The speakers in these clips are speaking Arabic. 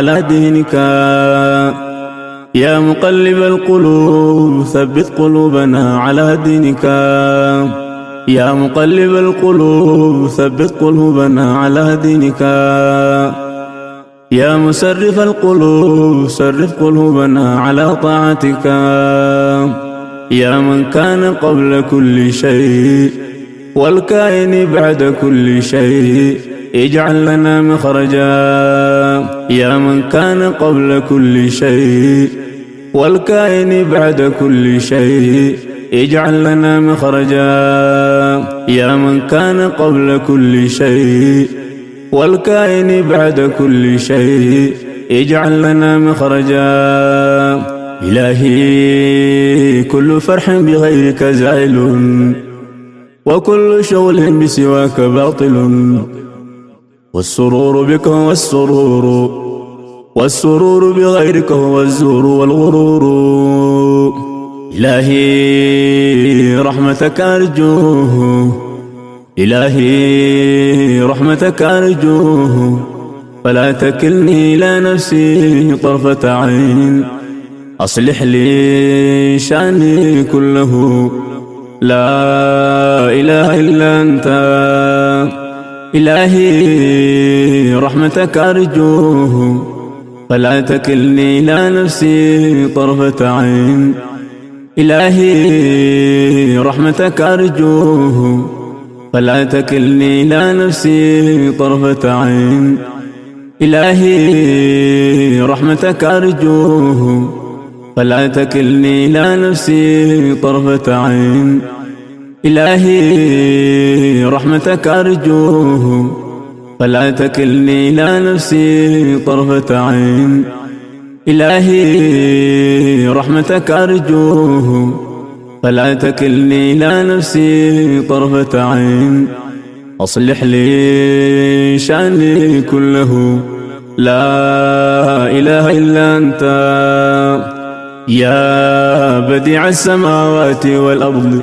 على دينك. يا مقلب القلوب ثبت قلوبنا على دينك. يا مقلب القلوب ثبت قلوبنا على دينك. يا مسرف القلوب صرف قلوبنا على طاعتك. يا من كان قبل كل شيء والكائن بعد كل شيء اجعل لنا مخرجا. يا من كان قبل كل شيء والكائن بعد كل شيء اجعل لنا مخرجا. يا من كان قبل كل شيء والكائن بعد كل شيء اجعل لنا مخرجا. إلهي كل فرح بغيرك زائل وكل شغل بسواك باطل. والسرور بك هو والسرور بغيرك هو الزور والغرور. إلهي رحمتك أرجوه، إلهي رحمتك أرجوه، فلا تكلني إلى نفسي طرفة عين. أصلح لي شأني كله، لا إله إلا أنت. إلهي رحمتك أرجوه، فلا تكلني إلى نفسي طرفة عين. إلهي رحمتك أرجوه، فلا تكلني إلى نفسي طرفة عين. إلهي رحمتك أرجوه، فلا تكلني إلى نفسي طرفة عين. إلهي رحمتك أرجوه، فلا تكلني إلى نفسي طرفة عين. إلهي رحمتك أرجوه، فلا تكلني إلى نفسي طرفة عين. أصلح لي شأني كله، لا إله إلا أنت. يا بديع السماوات والأرض،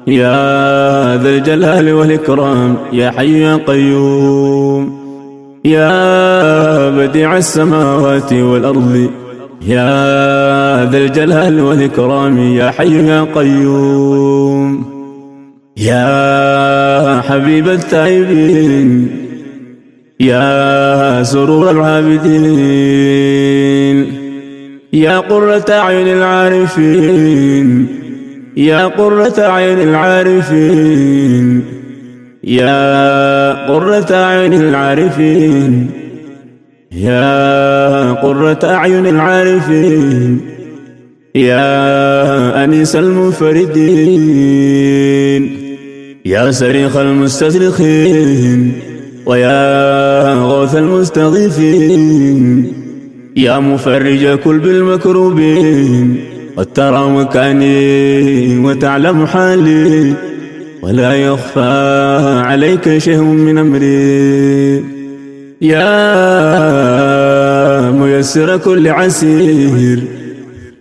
يا ذا الجلال والإكرام، يا حي يا قيوم. يا بديع السماوات والأرض، يا ذا الجلال والإكرام، يا حي يا قيوم. يا حبيب التائبين، يا سرور العابدين، يا قرة أعين العارفين، يا قرة أعين العارفين، يا قرة أعين العارفين، يا قرة أعين العارفين، يا أنيس المنفردين، يا صريخ المستصرخين، ويا غوث المستغيثين، يا مفرج كل المكروبين. قد ترى مكاني وتعلم حالي، ولا يخفى عليك شيء من أمري. يا ميسر كل عسير،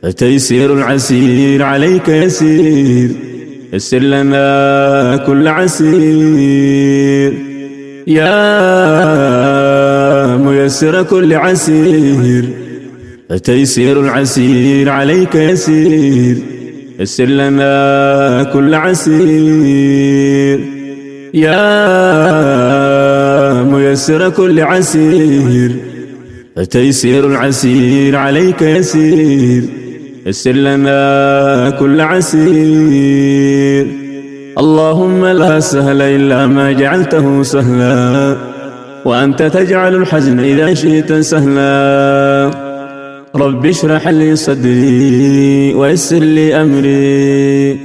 فتيسير العسير عليك يسير. يسر لنا كل عسير. يا ميسر كل عسير، فتيسير العسير عليك يسير. يسر لنا كل عسير. يا ميسر كل عسير، فتيسير العسير عليك يسير. يسر لنا كل عسير. اللهم لا سهل إلا ما جعلته سهلا، وأنت تجعل الحزن إذا شئت سهلا. رب اشرح لي صدري ويسر لي أمري،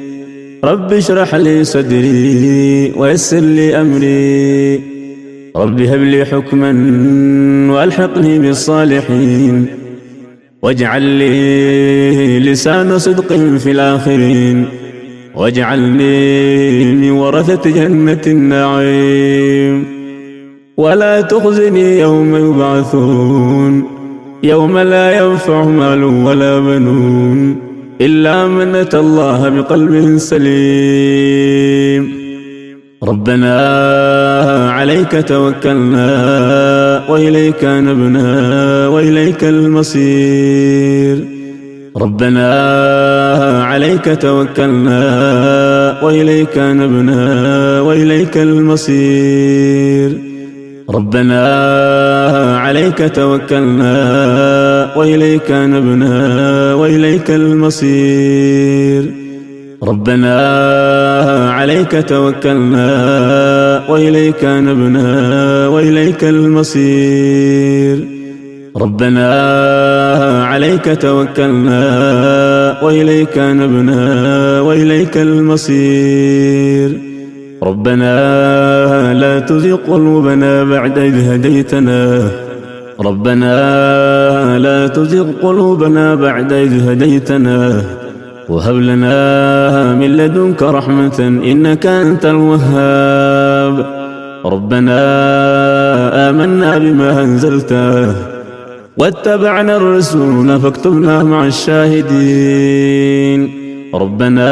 رب اشرح لي صدري ويسر لي أمري. رب هب لي حكما وألحقني بالصالحين، واجعل لي لسان صدق في الآخرين، واجعلني من ورثة جنة النعيم. ولا تخزني يوم يبعثون، يوم لا ينفع مال ولا بنون إلا من أتى الله بقلب سليم. ربنا عليك توكلنا وإليك نبنا وإليك المصير. ربنا عليك توكلنا وإليك نبنا وإليك المصير. ربنا عليك توكلنا وإليك نبنا وإليك المصير. ربنا عليك توكلنا وإليك نبنا وإليك المصير. ربنا عليك توكلنا وإليك نبنا وإليك المصير. ربنا لا تزغ قلوبنا بعد إذ هديتنا. ربنا لا تزغ قلوبنا بعد إذ هديتنا وهب لنا من لدنك رحمة إنك أنت الوهاب. ربنا آمنا بما أنزلته واتبعنا الرسول فاكتبنا مع الشاهدين. ربنا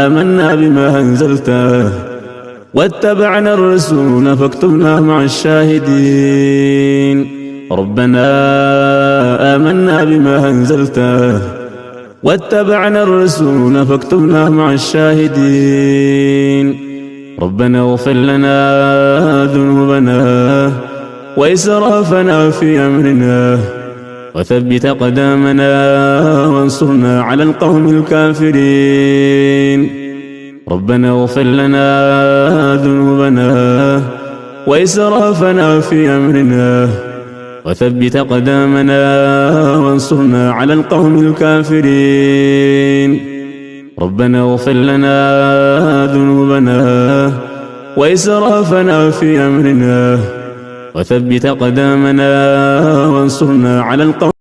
آمنا بما أنزلته واتبعنا الرسول فاكتبنا مع الشاهدين. ربنا آمنا بما أنزلته واتبعنا الرسول فاكتبنا مع الشاهدين. ربنا اغفر لنا ذنوبنا وإسرافنا في أمرنا وثبت أقدامنا وانصرنا على القوم الكافرين. ربنا اغفر لنا ذنوبنا وإسرافنا في أمرنا وثبت أقدامنا وانصرنا على القوم الكافرين. ربنا اغفر لنا ذنوبنا وإسرافنا في أمرنا وثبت أقدامنا وانصرنا على القوم